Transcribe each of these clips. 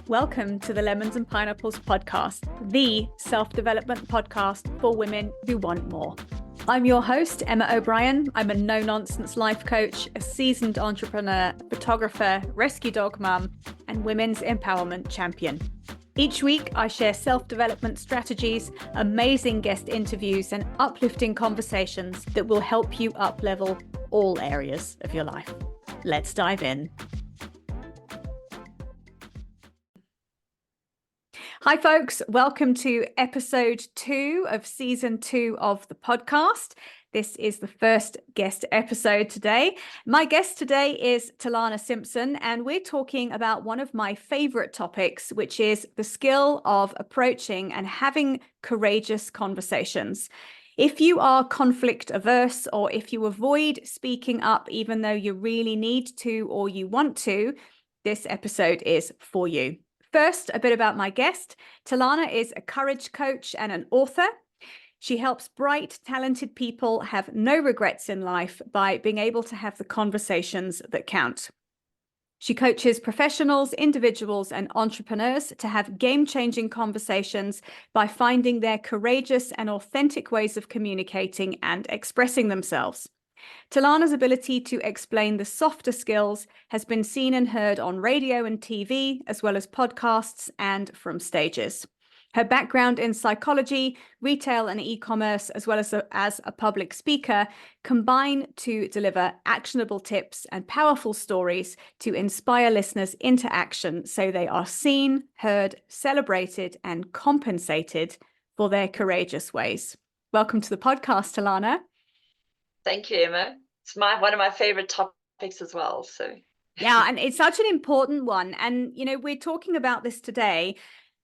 Welcome to the Lemons and Pineapples podcast, the self-development podcast for women who want more. I'm your host, Emma O'Brien. I'm a no-nonsense life coach, a seasoned entrepreneur, photographer, rescue dog mum, and women's empowerment champion. Each week, I share self-development strategies, amazing guest interviews, and uplifting conversations that will help you up-level all areas of your life. Let's dive in. Hi, folks. Welcome to episode 2 of season 2 of the podcast. This is the first guest episode today. My guest today is Telana Simpson, and we're talking about one of my favorite topics, which is the skill of approaching and having courageous conversations. If you are conflict averse, or if you avoid speaking up even though you really need to or you want to, this episode is for you. First, a bit about my guest. Telana is a courage coach and an author. She helps bright, talented people have no regrets in life by being able to have the conversations that count. She coaches professionals, individuals, and entrepreneurs to have game-changing conversations by finding their courageous and authentic ways of communicating and expressing themselves. Telana's ability to explain the softer skills has been seen and heard on radio and TV, as well as podcasts and from stages. Her background in psychology, retail and e-commerce, as well as a public speaker, combine to deliver actionable tips and powerful stories to inspire listeners into action so they are seen, heard, celebrated, and compensated for their courageous ways. Welcome to the podcast, Telana. Thank you, Emma. It's one of my favorite topics as well. So yeah, and it's such an important one. And, we're talking about this today.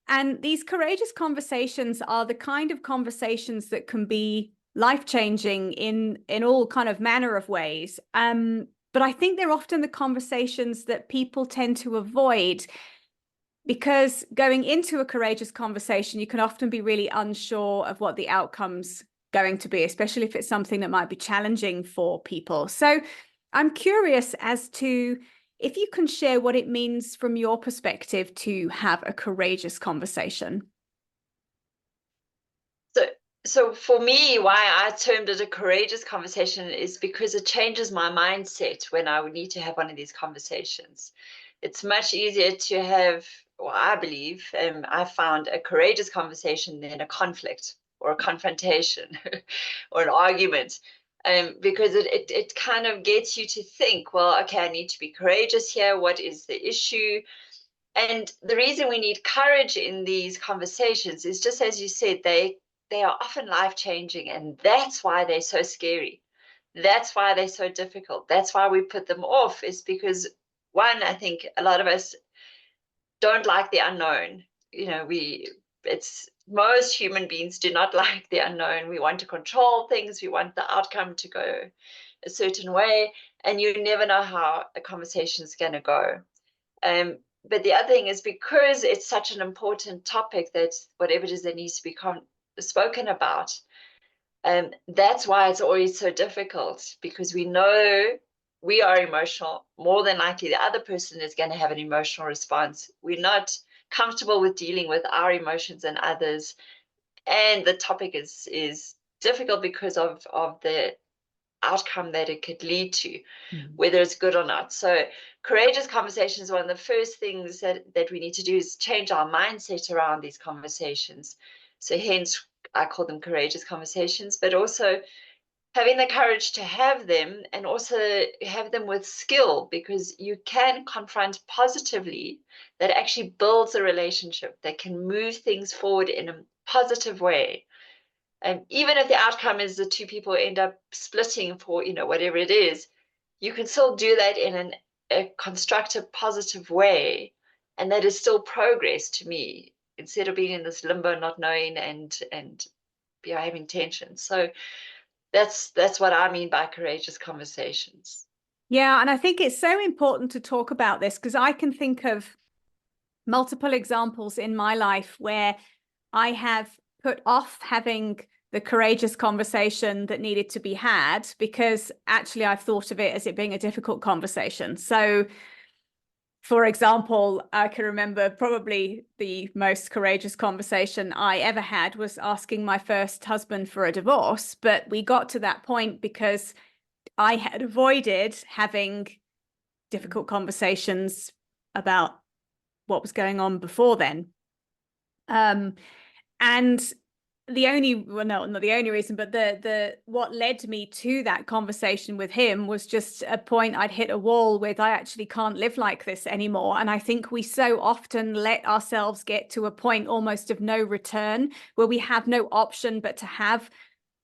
And these courageous conversations are the kind of conversations that can be life-changing in all kind of manner of ways. But I think they're often the conversations that people tend to avoid, because going into a courageous conversation, you can often be really unsure of what the outcome's going to be, especially if it's something that might be challenging for people. So I'm curious as to if you can share what it means from your perspective to have a courageous conversation. So for me, why I termed it a courageous conversation is because it changes my mindset when I would need to have one of these conversations. It's much easier to have, well, I believe, I found a courageous conversation than a conflict or a confrontation or an argument, because it kind of gets you to think, well, okay, I need to be courageous here. What is the issue? And the reason we need courage in these conversations is just as you said, they are often life-changing, and that's why they're so scary. That's why they're so difficult. That's why we put them off, is because, one, I think a lot of us don't like the unknown. Most human beings do not like the unknown. We want to control things. We want the outcome to go a certain way, and you never know how a conversation is going to go. But the other thing is, because it's such an important topic, that whatever it is that needs to be spoken about, that's why it's always so difficult, because we know we are emotional. More than likely, the other person is going to have an emotional response. We're not comfortable with dealing with our emotions and others, and the topic is difficult because of the outcome that it could lead to, whether it's good or not. So courageous conversation is one of the first things that we need to do, is change our mindset around these conversations. So hence I call them courageous conversations, but also having the courage to have them, and also have them with skill, because you can confront positively. That actually builds a relationship that can move things forward in a positive way. And even if the outcome is the two people end up splitting for, whatever it is, you can still do that in a constructive, positive way. And that is still progress to me, instead of being in this limbo, not knowing and having tension. So that's what I mean by courageous conversations. Yeah, and I think it's so important to talk about this, because I can think of multiple examples in my life where I have put off having the courageous conversation that needed to be had, because actually I've thought of it as it being a difficult conversation. So For example, I can remember probably the most courageous conversation I ever had was asking my first husband for a divorce. But we got to that point because I had avoided having difficult conversations about what was going on before then. And the only, well, no, not the only reason, but the what led me to that conversation with him was just a point I'd hit a wall with. I actually can't live like this anymore. And I think we so often let ourselves get to a point almost of no return where we have no option but to have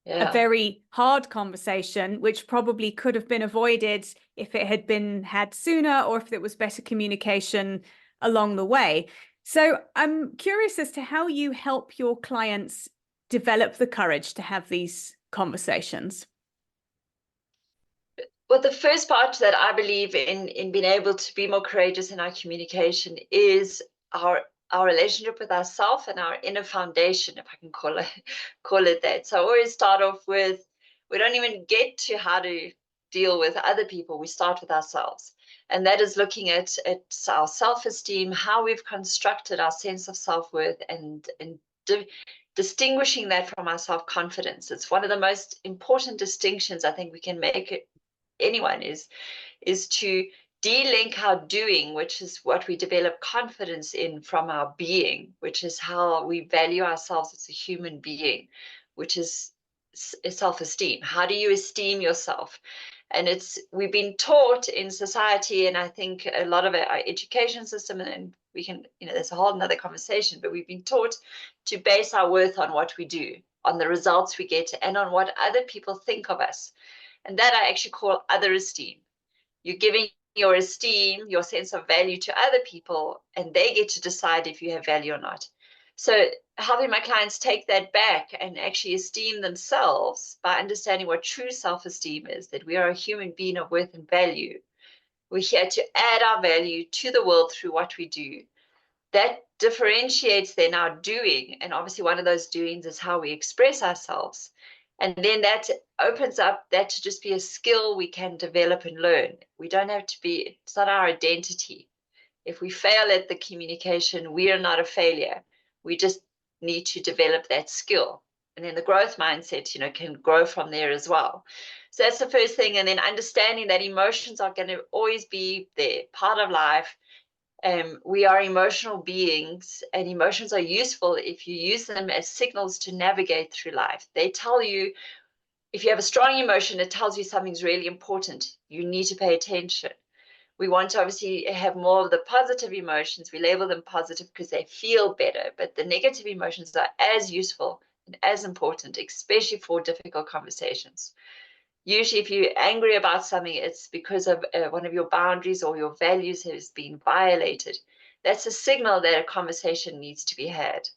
a very hard conversation, which probably could have been avoided if it had been had sooner or if there was better communication along the way. So I'm curious as to how you help your clients develop the courage to have these conversations. Well, the first part that I believe in being able to be more courageous in our communication is our relationship with ourselves and our inner foundation, if I can call it that. So I always start off with, we don't even get to how to deal with other people. We start with ourselves. And that is looking at our self-esteem, how we've constructed our sense of self-worth, and distinguishing that from our self-confidence. It's one of the most important distinctions I think we can make anyone is to de-link our doing, which is what we develop confidence in, from our being, which is how we value ourselves as a human being, which is self-esteem. How do you esteem yourself? And we've been taught in society, and I think a lot of our education system, and we can, there's a whole another conversation, but we've been taught to base our worth on what we do, on the results we get, and on what other people think of us. And that I actually call other esteem. You're giving your esteem, your sense of value, to other people, and they get to decide if you have value or not. So helping my clients take that back and actually esteem themselves by understanding what true self-esteem is, that we are a human being of worth and value. We're here to add our value to the world through what we do. That differentiates then our doing. And obviously one of those doings is how we express ourselves. And then that opens up that to just be a skill we can develop and learn. We don't have to be, it's not our identity. If we fail at the communication, we are not a failure. We just need to develop that skill. And then the growth mindset, can grow from there as well. So that's the first thing. And then understanding that emotions are going to always be there, part of life. We are emotional beings, and emotions are useful if you use them as signals to navigate through life. They tell you, if you have a strong emotion, it tells you something's really important. You need to pay attention. We want to obviously have more of the positive emotions. We label them positive because they feel better, but the negative emotions are as useful and as important, especially for difficult conversations. Usually if you're angry about something, it's because of one of your boundaries or your values has been violated. That's a signal that a conversation needs to be had.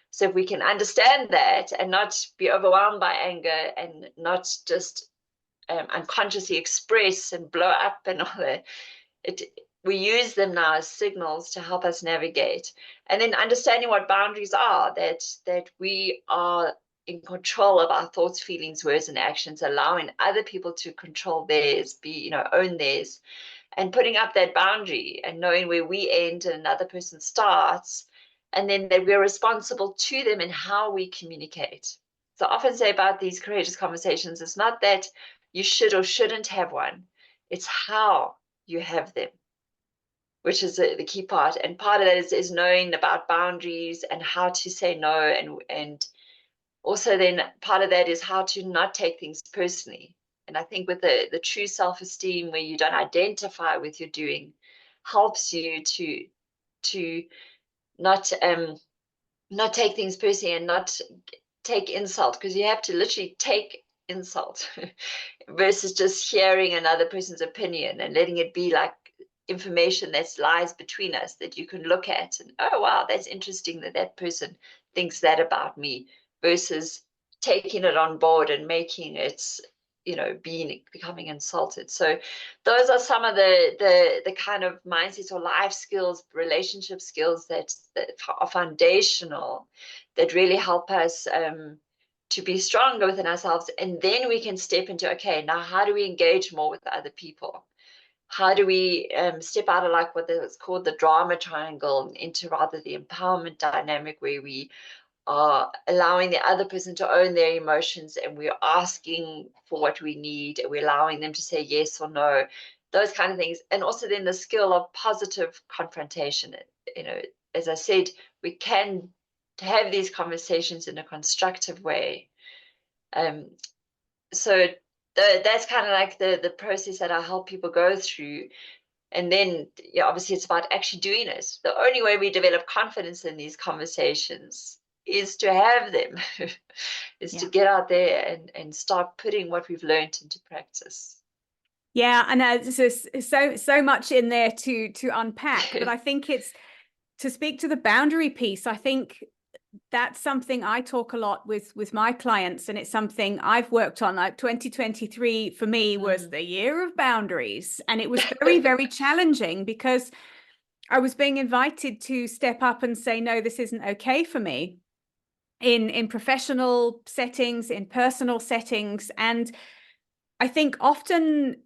So if we can understand that and not be overwhelmed by anger and not just unconsciously express and blow up and all that, we use them now as signals to help us navigate. And then understanding what boundaries are, that we are in control of our thoughts, feelings, words, and actions, allowing other people to control theirs, own theirs, and putting up that boundary and knowing where we end and another person starts, and then that we're responsible to them in how we communicate. So I often say about these courageous conversations, it's not that you should or shouldn't have one, it's how you have them, which is the key part. And part of that is knowing about boundaries and how to say no, and also then part of that is how to not take things personally. And I think with the true self-esteem, where you don't identify with your doing, helps you to not take things personally and not take insult, because you have to literally take insult versus just hearing another person's opinion and letting it be like information that lies between us that you can look at and, oh wow, that's interesting that that person thinks that about me, versus taking it on board and making it becoming insulted. So those are some of the kind of mindsets or life skills, relationship skills that are foundational, that really help us to be stronger within ourselves. And then we can step into, okay, now how do we engage more with other people? how do we step out of like what is called the drama triangle into rather the empowerment dynamic, where we are allowing the other person to own their emotions, and we're asking for what we need, and we're allowing them to say yes or no, those kind of things. And also then the skill of positive confrontation. You know, as I said, we can have these conversations in a constructive way. So that's kind of like the process that I help people go through. And then, yeah, obviously it's about actually doing it. The only way we develop confidence in these conversations is to have them, is to get out there and start putting what we've learned into practice. Yeah, I know there's so much in there to unpack, but I think it's to speak to the boundary piece. I think that's something I talk a lot with my clients, and it's something I've worked on. Like 2023 for me was the year of boundaries, and it was very, very challenging because I was being invited to step up and say, no, this isn't okay for me in professional settings, in personal settings. And I think often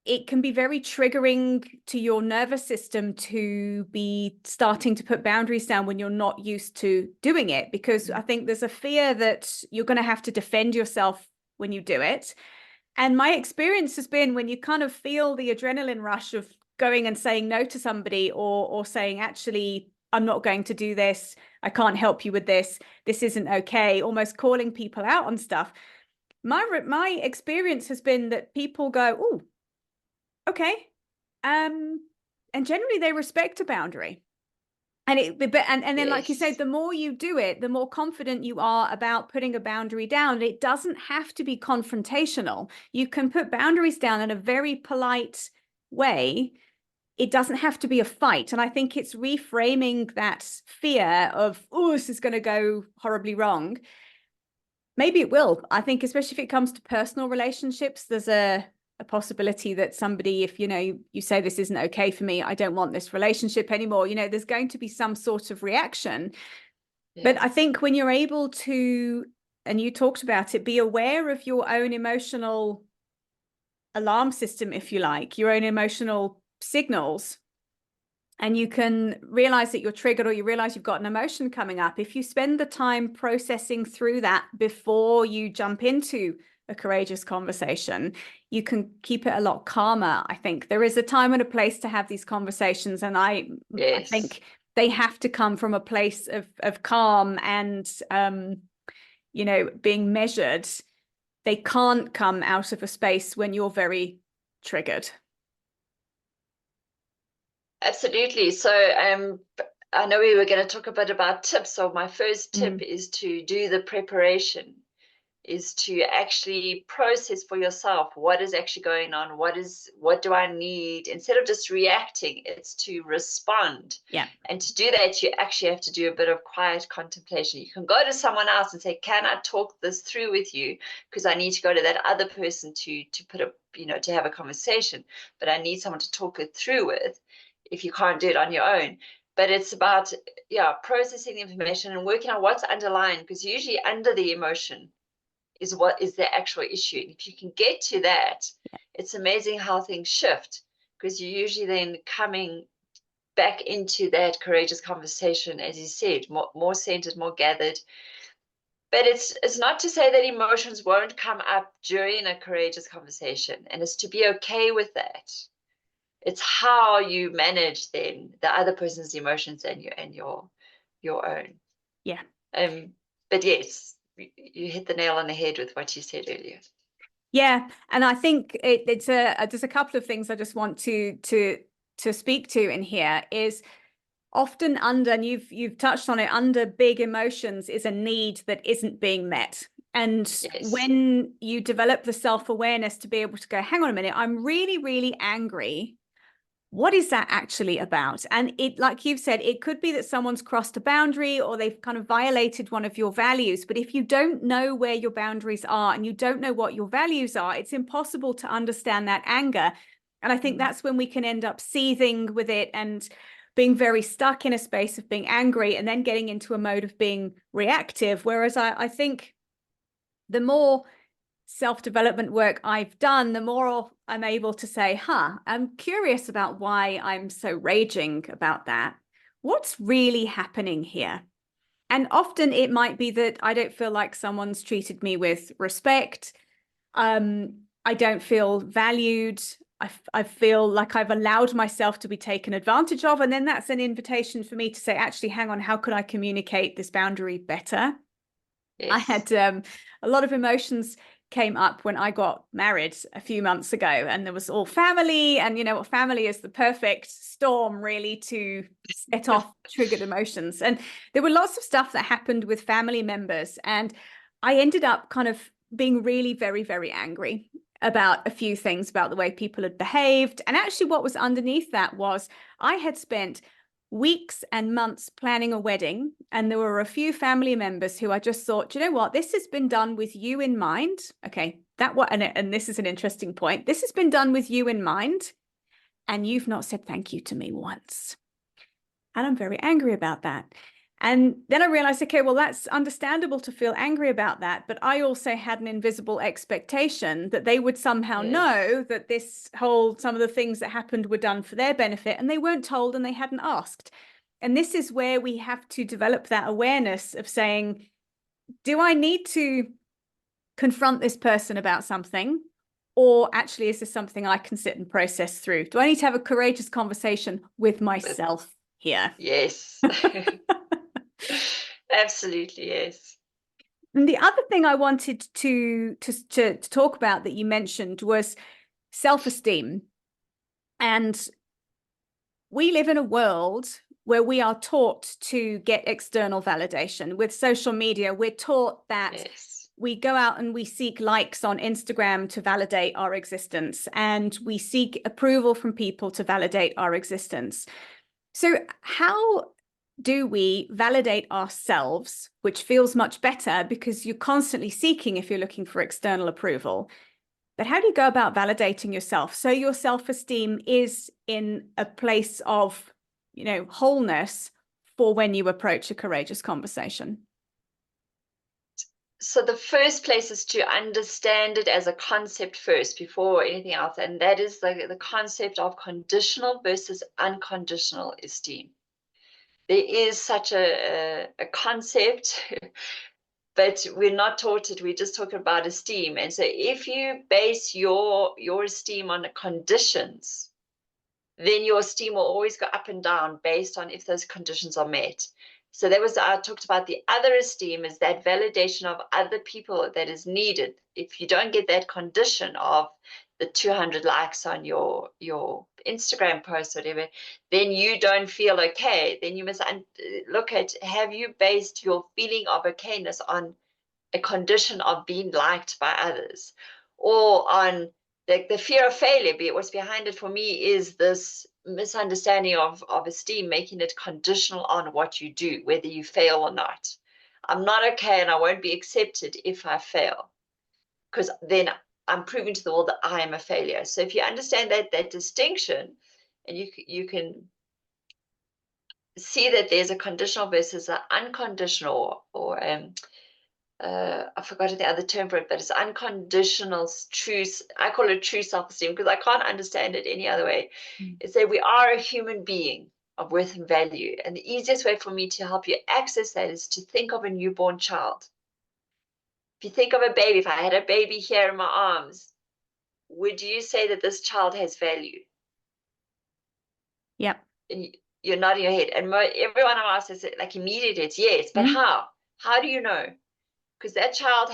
it can be very triggering to your nervous system to be starting to put boundaries down when you're not used to doing it, because I think there's a fear that you're going to have to defend yourself when you do it. And my experience has been when you kind of feel the adrenaline rush of going and saying no to somebody, or saying, actually, I'm not going to do this. I can't help you with this. This isn't okay. Almost calling people out on stuff. My experience has been that people go, oh, okay. And generally they respect a boundary. And then, like you said, the more you do it, the more confident you are about putting a boundary down. It doesn't have to be confrontational. You can put boundaries down in a very polite way. It doesn't have to be a fight. And I think it's reframing that fear of, oh, this is going to go horribly wrong. Maybe it will. I think, especially if it comes to personal relationships, there's a possibility that somebody, if you say this isn't okay for me, I don't want this relationship anymore, there's going to be some sort of reaction. But I think when you're able to, and you talked about it, be aware of your own emotional alarm system, if you like, your own emotional signals, and you can realize that you're triggered, or you realize you've got an emotion coming up. If you spend the time processing through that before you jump into a courageous conversation, you can keep it a lot calmer. I think there is a time and a place to have these conversations, and I think they have to come from a place of calm and being measured. They can't come out of a space when you're very triggered. Absolutely. So I know we were going to talk a bit about tips. So my first tip is to do the preparation, is to actually process for yourself what is actually going on, what do I need, instead of just reacting. It's to respond. Yeah. And to do that, you actually have to do a bit of quiet contemplation. You can go to someone else and say, can I talk this through with you, because I need to go to that other person to put a to have a conversation, but I need someone to talk it through with if you can't do it on your own. But it's about processing the information and working out what's underlying, because usually under the emotion is what is the actual issue. And if you can get to that, it's amazing how things shift, because you're usually then coming back into that courageous conversation, as you said, more centered, more gathered. But it's not to say that emotions won't come up during a courageous conversation, and it's to be okay with that. It's how you manage then the other person's emotions and your own. Yeah. But yes, you hit the nail on the head with what you said earlier. Yeah, and I think it's there's a couple of things I just want to speak to in here. Is often under, and you've touched on it, under big emotions is a need that isn't being met. And when you develop the self-awareness to be able to go, hang on a minute, I'm really, really angry. What is that actually about? And it, like you've said, it could be that someone's crossed a boundary, or they've kind of violated one of your values. But if you don't know where your boundaries are and you don't know what your values are, it's impossible to understand that anger. And I think that's when we can end up seething with it and being very stuck in a space of being angry, and then getting into a mode of being reactive. Whereas I think the more self-development work I've done, the more I'm able to say, I'm curious about why I'm so raging about that. What's really happening here? And often it might be that I don't feel like someone's treated me with respect. I don't feel valued. I feel like I've allowed myself to be taken advantage of. And then that's an invitation for me to say, actually, hang on, how could I communicate this boundary better? I Yes. had a lot of emotions came up when I got married a few months ago, and there was all family, and you know what, family is the perfect storm really to set off triggered emotions. And there were lots of stuff that happened with family members, and I ended up kind of being really very, very angry about a few things about the way people had behaved. And actually what was underneath that was I had spent weeks and months planning a wedding, and there were a few family members who I just thought, you know what, this has been done with you in mind. Okay, that what, and this is an interesting point. This has been done with you in mind, and you've not said thank you to me once. And I'm very angry about that. And then I realized, okay, well, that's understandable to feel angry about that. But I also had an invisible expectation that they would somehow Yes. know that some of the things that happened were done for their benefit, and they weren't told and they hadn't asked. And this is where we have to develop that awareness of saying, do I need to confront this person about something? Or actually, is this something I can sit and process through? Do I need to have a courageous conversation with But myself here? yes. Absolutely, yes. And the other thing I wanted to talk about that you mentioned was self-esteem. And we live in a world where we are taught to get external validation. With social media, we're taught that Yes. we go out and we seek likes on Instagram to validate our existence, and we seek approval from people to validate our existence. So how do we validate ourselves, which feels much better because you're constantly seeking if you're looking for external approval? But how do you go about validating yourself so your self-esteem is in a place of, wholeness for when you approach a courageous conversation? So the first place is to understand it as a concept first before anything else. And that is the concept of conditional versus unconditional esteem. There is such a concept, but we're not taught it. We're just talking about esteem. And so if you base your esteem on the conditions, then your esteem will always go up and down based on if those conditions are met. So that was, I talked about the other esteem is that validation of other people that is needed. If you don't get that condition of the 200 likes on your Instagram post, whatever, then you don't feel okay. Then you must look at, have you based your feeling of okayness on a condition of being liked by others, or on the fear of failure? What's behind it for me is this misunderstanding of esteem, making it conditional on what you do, whether you fail or not. I'm not okay and I won't be accepted if I fail, because then I'm proving to the world that I am a failure. So if you understand that distinction, and you can see that there's a conditional versus an unconditional, or I forgot the other term for it, but it's unconditional truth. I call it true self-esteem because I can't understand it any other way. It's that we are a human being of worth and value. And the easiest way for me to help you access that is to think of a newborn child. If you think of a baby, if I had a baby here in my arms, would you say that this child has value? Yep. And you're nodding your head. And everyone I ask is like immediately, it's yes. But Mm-hmm. how? How do you know? Because that child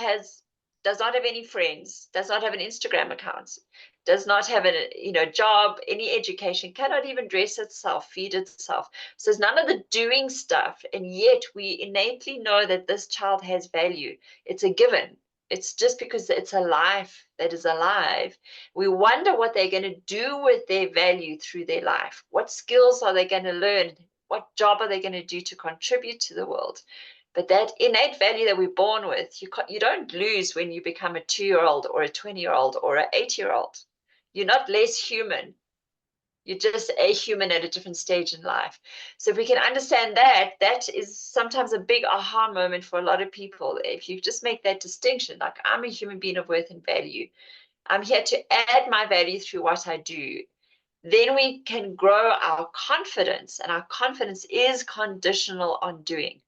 does not have any friends, does not have an Instagram account, does not have a job, any education, cannot even dress itself, feed itself. So it's none of the doing stuff, and yet we innately know that this child has value. It's a given. It's just because it's a life that is alive. We wonder what they're going to do with their value through their life. What skills are they going to learn? What job are they going to do to contribute to the world? But that innate value that we're born with, you don't lose when you become a 2-year-old or a 20-year-old or an 8-year-old. You're not less human. You're just a human at a different stage in life. So if we can understand that, that is sometimes a big aha moment for a lot of people. If you just make that distinction, like I'm a human being of worth and value, I'm here to add my value through what I do, then we can grow our confidence, and our confidence is conditional on doing.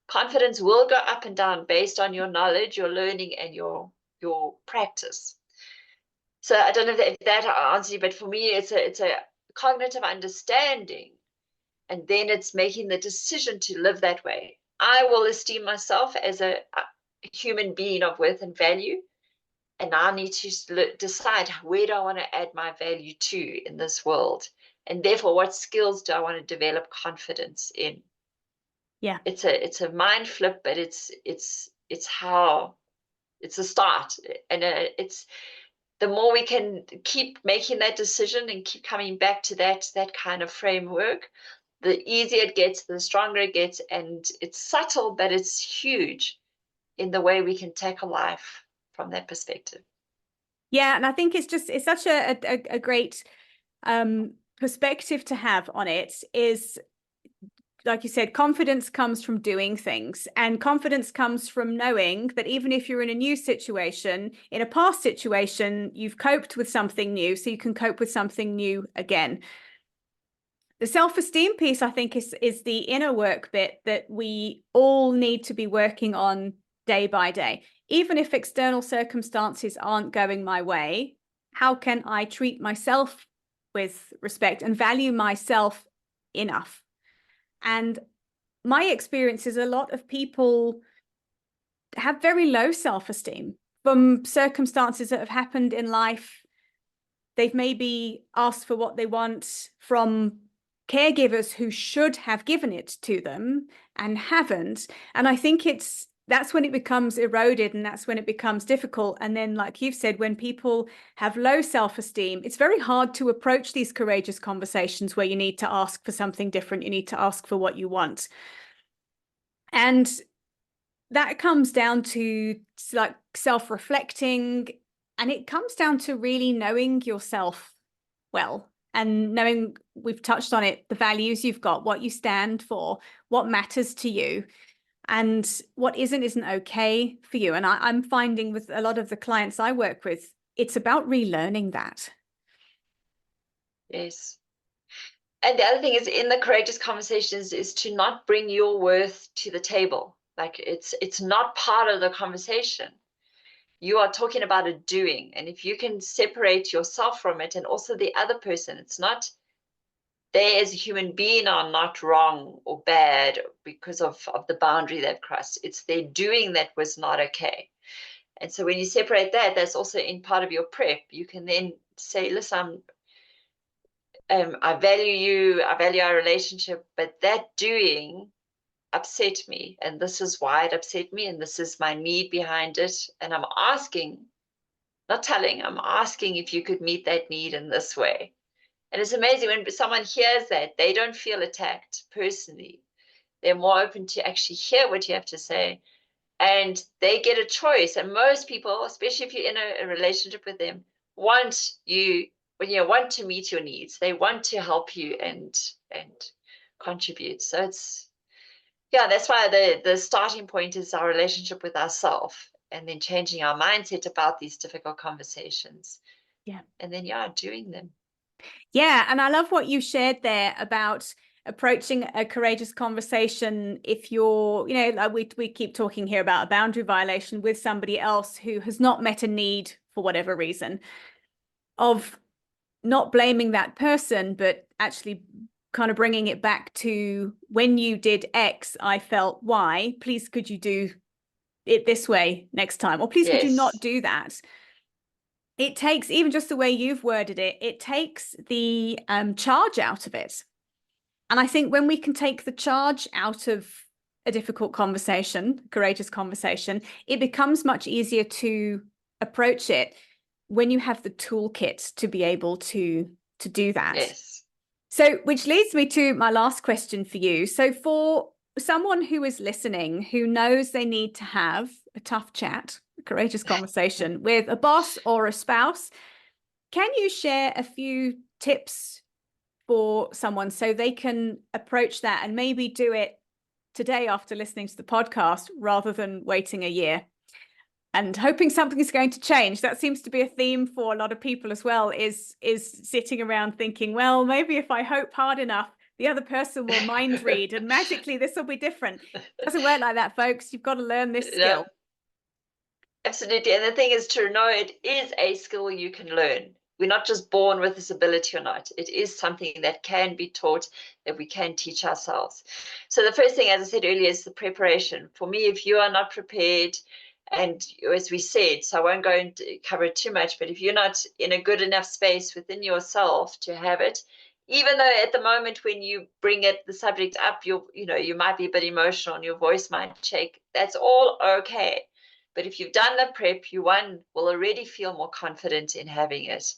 Confidence will go up and down based on your knowledge, your learning, and your practice. So I don't know if that answers you, but for me, it's a cognitive understanding, and then it's making the decision to live that way. I will esteem myself as a human being of worth and value, and I need to decide, where do I want to add my value to in this world, and therefore what skills do I want to develop confidence in. Yeah. It's a mind flip, but it's how it's a start, and it's the more we can keep making that decision and keep coming back to that kind of framework, the easier it gets, the stronger it gets, and it's subtle, but it's huge in the way we can tackle life from that perspective. Yeah, and I think it's such a great perspective to have on it. Is, like you said, confidence comes from doing things, and confidence comes from knowing that even if you're in a new situation, in a past situation, you've coped with something new, so you can cope with something new again. The self-esteem piece, I think, is the inner work bit that we all need to be working on day by day. Even if external circumstances aren't going my way, how can I treat myself with respect and value myself enough? And my experience is a lot of people have very low self-esteem from circumstances that have happened in life. They've maybe asked for what they want from caregivers who should have given it to them and haven't. And I think that's when it becomes eroded, and that's when it becomes difficult. And then, like you've said, when people have low self-esteem, it's very hard to approach these courageous conversations where you need to ask for something different. You need to ask for what you want. And that comes down to like self-reflecting, and it comes down to really knowing yourself well, and knowing, we've touched on it, the values you've got, what you stand for, what matters to you, and what isn't okay for you. And I'm finding with a lot of the clients I work with, it's about relearning that. Yes. And the other thing is, in the courageous conversations, is to not bring your worth to the table. Like it's not part of the conversation. You are talking about a doing. And if you can separate yourself from it, and also the other person, it's not they as a human being are not wrong or bad because of the boundary they've crossed. It's their doing that was not okay. And so when you separate that, that's also in part of your prep. You can then say, listen, I value you, I value our relationship, but that doing upset me, and this is why it upset me, and this is my need behind it. And I'm asking, not telling, I'm asking if you could meet that need in this way. And it's amazing when someone hears that, they don't feel attacked personally. They're more open to actually hear what you have to say, and they get a choice. And most people, especially if you're in a relationship with them, want you, when you want to meet your needs. They want to help you and contribute. So it's, yeah, that's why the starting point is our relationship with ourselves, and then changing our mindset about these difficult conversations. Yeah. And then, yeah, doing them. Yeah. And I love what you shared there about approaching a courageous conversation if you're, like we keep talking here about a boundary violation with somebody else who has not met a need for whatever reason, of not blaming that person, but actually kind of bringing it back to, when you did X, I felt Y. Please, could you do it this way next time? Or please, could you not Yes. do that? It takes, even just the way you've worded it, it takes the charge out of it. And I think when we can take the charge out of a difficult conversation, courageous conversation, it becomes much easier to approach it when you have the toolkit to be able to do that. Yes. So, which leads me to my last question for you. So, for someone who is listening, who knows they need to have a tough chat, a courageous conversation with a boss or a spouse, can you share a few tips for someone so they can approach that and maybe do it today after listening to the podcast rather than waiting a year and hoping something is going to change? That seems to be a theme for a lot of people as well, is sitting around thinking, well, maybe if I hope hard enough, the other person will mind read and magically this will be different. It doesn't work like that, folks. You've got to learn this skill. No, absolutely. And the thing is to know it is a skill you can learn. We're not just born with this ability or not. It is something that can be taught, that we can teach ourselves. So the first thing, as I said earlier, is the preparation. For me, if you are not prepared, and as we said, so I won't go into cover it too much, but if you're not in a good enough space within yourself to have it, even though at the moment when you bring the subject up, you might be a bit emotional and your voice might shake, that's all okay. But if you've done the prep, you will already feel more confident in having it.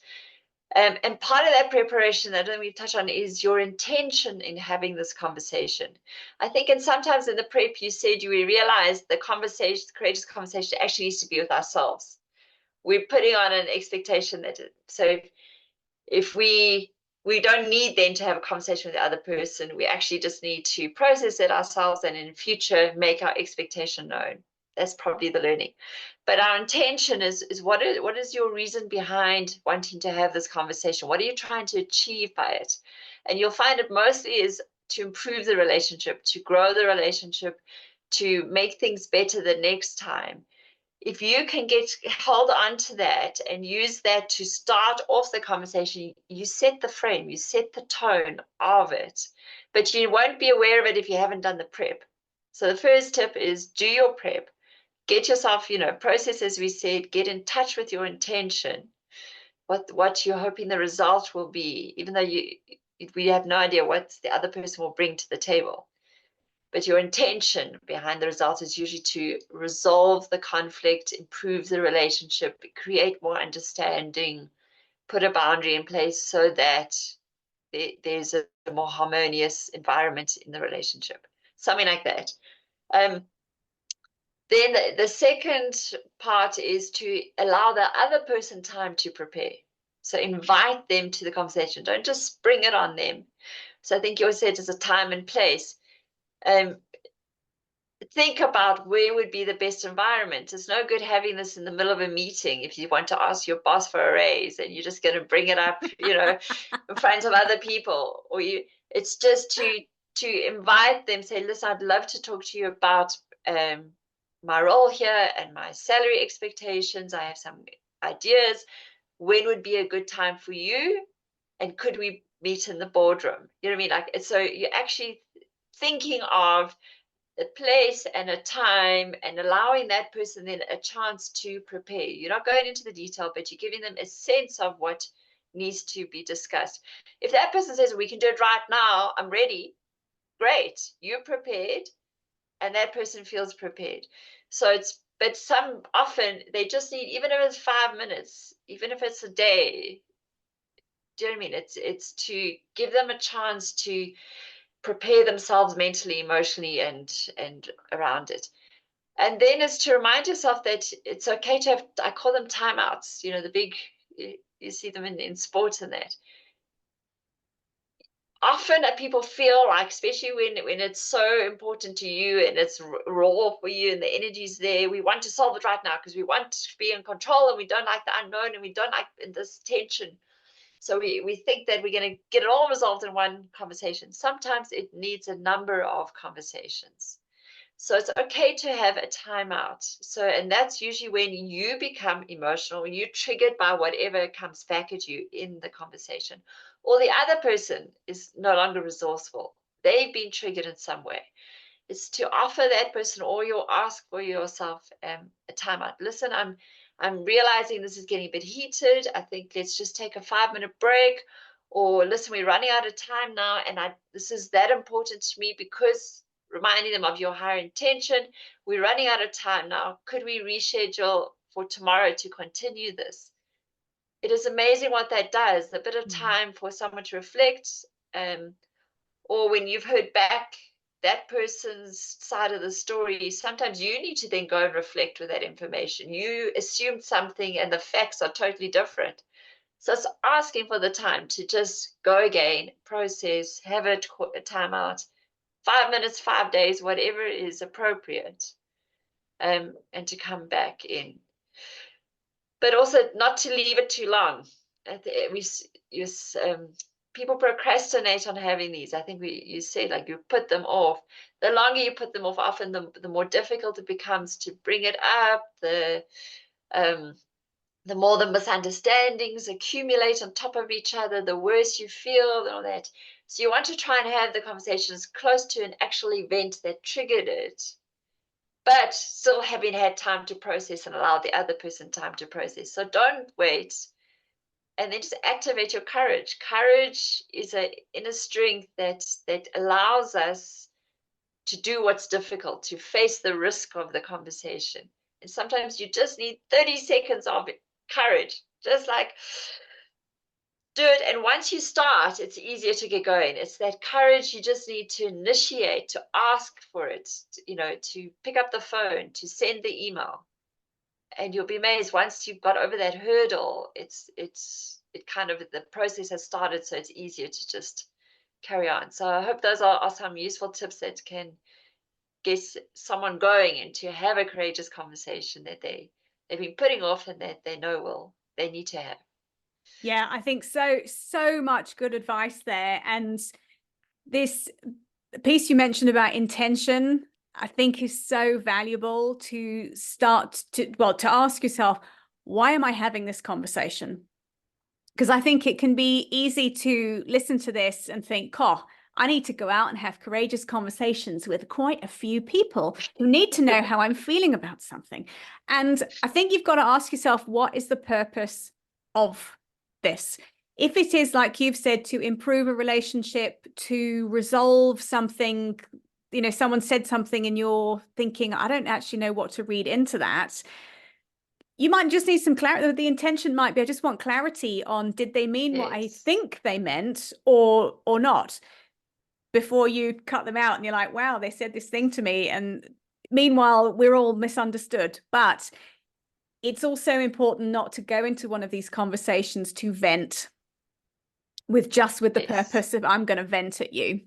And part of that preparation that we've touched on is your intention in having this conversation. I think, and sometimes in the prep, you said we realized the courageous conversation actually needs to be with ourselves. We're putting on an expectation so if we don't need then to have a conversation with the other person, we actually just need to process it ourselves and in future make our expectation known. That's probably the learning. But our intention is what is your reason behind wanting to have this conversation? What are you trying to achieve by it? And you'll find it mostly is to improve the relationship, to grow the relationship, to make things better the next time. If you can hold on to that and use that to start off the conversation, you set the frame, you set the tone of it, but you won't be aware of it if you haven't done the prep. So the first tip is do your prep. Get yourself, process, as we said, get in touch with your intention, what you're hoping the result will be, even though we have no idea what the other person will bring to the table. But your intention behind the result is usually to resolve the conflict, improve the relationship, create more understanding, put a boundary in place so that there's a more harmonious environment in the relationship. Something like that. Then the second part is to allow the other person time to prepare. So invite them to the conversation. Don't just bring it on them. So I think you said there's a time and place. Think about where would be the best environment. It's no good having this in the middle of a meeting if you want to ask your boss for a raise and you're just going to bring it up, in front of other people. Or it's just to invite them, say, listen, I'd love to talk to you about my role here and my salary expectations. I have some ideas. When would be a good time for you? And could we meet in the boardroom? You know what I mean? So you're actually thinking of a place and a time and allowing that person then a chance to prepare. You're not going into the detail, but you're giving them a sense of what needs to be discussed. If that person says, we can do it right now, I'm ready, great, you're prepared, and that person feels prepared. But often they just need, even if it's 5 minutes, even if it's a day, do you know what I mean? It's to give them a chance to prepare themselves mentally, emotionally, and around it. And then is to remind yourself that it's okay to have, I call them timeouts, the big, you see them in sports and that. Often people feel like, especially when it's so important to you and it's raw for you and the energy's there, we want to solve it right now because we want to be in control and we don't like the unknown and we don't like this tension. So we think that we're going to get it all resolved in one conversation. Sometimes it needs a number of conversations. So it's okay to have a timeout. And that's usually when you become emotional, when you're triggered by whatever comes back at you in the conversation, or the other person is no longer resourceful. They've been triggered in some way. It's to offer that person, or you ask for yourself a timeout. Listen, I'm realizing this is getting a bit heated. I think let's just take a 5-minute break. Or listen, we're running out of time now, and this is that important to me because reminding them of your higher intention. We're running out of time now. Could we reschedule for tomorrow to continue this? It is amazing what that does. A bit of time for someone to reflect, or when you've heard back that person's side of the story, sometimes you need to then go and reflect with that information. You assumed something and the facts are totally different. So it's asking for the time to just go again, process, have a time out, 5 minutes, 5 days, whatever is appropriate, and to come back in. But also not to leave it too long. People procrastinate on having these. I think you said, like, you put them off. The longer you put them off, often the more difficult it becomes to bring it up. The more the misunderstandings accumulate on top of each other, the worse you feel and all that. So you want to try and have the conversations close to an actual event that triggered it, but still having had time to process and allow the other person time to process. So don't wait, and then just activate your courage. Courage is an inner strength that allows us to do what's difficult, to face the risk of the conversation. And sometimes you just need 30 seconds of courage, just like do it. And once you start, it's easier to get going. It's that courage you just need to initiate, to ask for it, to pick up the phone, to send the email. And you'll be amazed once you've got over that hurdle, it kind of, the process has started, so it's easier to just carry on. So I hope those are some useful tips that can get someone going and to have a courageous conversation that they've been putting off and that they know they need to have. Yeah, I think so much good advice there. And this piece you mentioned about intention, I think, is so valuable to to ask yourself, why am I having this conversation? Because I think it can be easy to listen to this and think, oh, I need to go out and have courageous conversations with quite a few people who need to know how I'm feeling about something. And I think you've got to ask yourself, what is the purpose of this? If it is, like you've said, to improve a relationship, to resolve something, someone said something and you're thinking, I don't actually know what to read into that. You might just need some clarity. The intention might be, I just want clarity on, did they mean what I think they meant or not? Before you cut them out and you're like, wow, they said this thing to me. And meanwhile, we're all misunderstood. But it's also important not to go into one of these conversations to vent with the purpose of, I'm going to vent at you.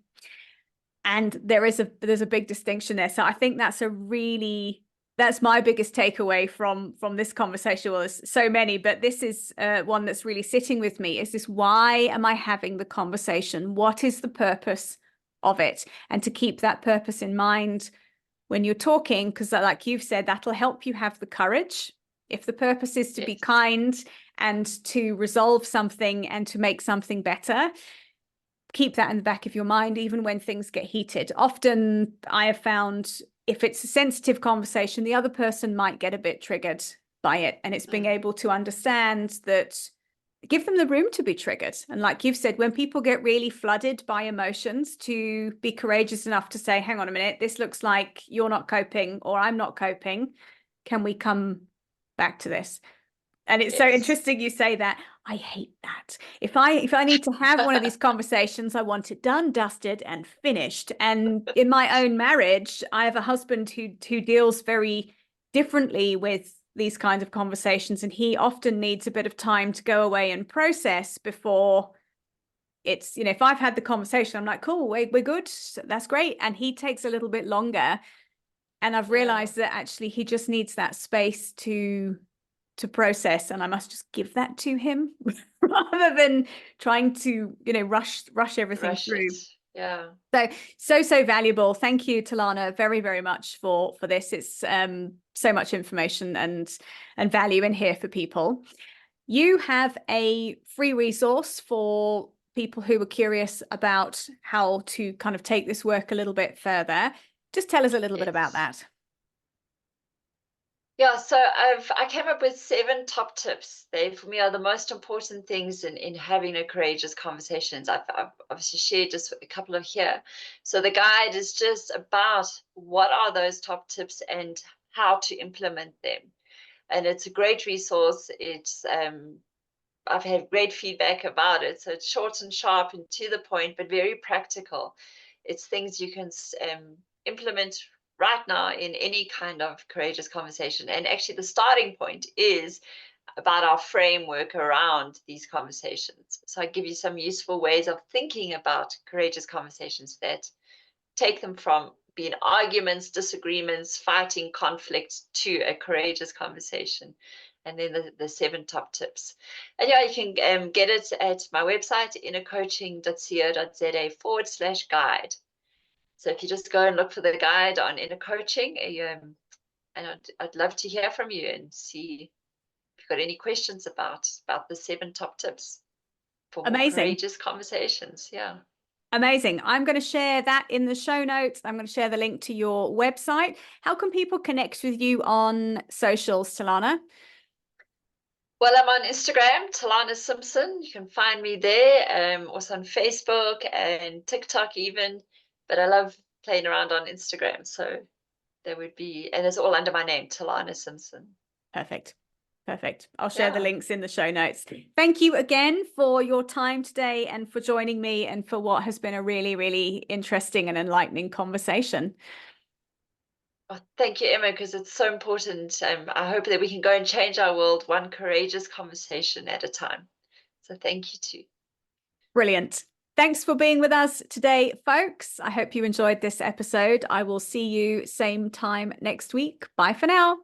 And there's a big distinction there. So I think that's my biggest takeaway from this conversation. Well, there's so many, but this is one that's really sitting with me. Is this, why am I having the conversation? What is the purpose of it? And to keep that purpose in mind when you're talking, because like you've said, that'll help you have the courage. If the purpose is to be kind and to resolve something and to make something better, keep that in the back of your mind, even when things get heated. Often I have found, if it's a sensitive conversation, the other person might get a bit triggered by it. And it's being able to understand that, give them the room to be triggered. And like you've said, when people get really flooded by emotions, to be courageous enough to say, hang on a minute, this looks like you're not coping or I'm not coping. Can we come back to this? And it's so interesting you say that. I hate that. If I need to have one of these conversations, I want it done, dusted, and finished. And in my own marriage, I have a husband who deals very differently with these kinds of conversations, and he often needs a bit of time to go away and process before it's, if I've had the conversation, I'm like, cool, we're good, that's great. And he takes a little bit longer. And I've realized that actually he just needs that space to process, and I must just give that to him rather than trying to, rush everything through. Yeah. So valuable. Thank you, Telana, very, very much for this. It's so much information and value in here for people. You have a free resource for people who are curious about how to kind of take this work a little bit further. Just tell us a little bit about that. Yeah, so I came up with 7 top tips. They, for me, are the most important things in having a courageous conversations. I've obviously shared just a couple of here. So the guide is just about what are those top tips and how to implement them. And it's a great resource. It's I've had great feedback about it. So it's short and sharp and to the point, but very practical. It's things you can implement right now in any kind of courageous conversation. And actually the starting point is about our framework around these conversations. So I give you some useful ways of thinking about courageous conversations that take them from being arguments, disagreements, fighting, conflict to a courageous conversation. And then the 7 top tips. And yeah, you can get it at my website, innercoaching.co.za/guide. So if you just go and look for the guide on inner coaching, and I'd love to hear from you and see if you've got any questions about the 7 top tips for more Amazing. courageous conversations. Yeah. Amazing. I'm going to share that in the show notes. I'm going to share the link to your website. How can people connect with you on socials, Telana? Well, I'm on Instagram, Telana Simpson. You can find me there. Also on Facebook and TikTok even. But I love playing around on Instagram. So there would be, and it's all under my name, Telana Simpson. Perfect. I'll share the links in the show notes. Thank you again for your time today and for joining me and for what has been a really, really interesting and enlightening conversation. Oh, thank you, Emma, because it's so important. I hope that we can go and change our world one courageous conversation at a time. So thank you too. Brilliant. Thanks for being with us today, folks. I hope you enjoyed this episode. I will see you same time next week. Bye for now.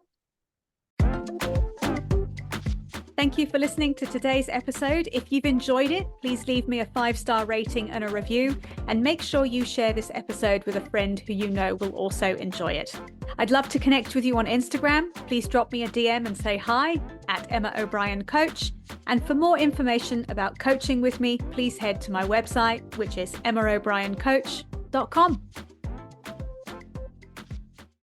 Thank you for listening to today's episode. If you've enjoyed it, please leave me a 5-star rating and a review, and make sure you share this episode with a friend who you know will also enjoy it. I'd love to connect with you on Instagram. Please drop me a DM and say hi at Emma O'Brien Coach. And for more information about coaching with me, please head to my website, which is emmaobrien.coach.com.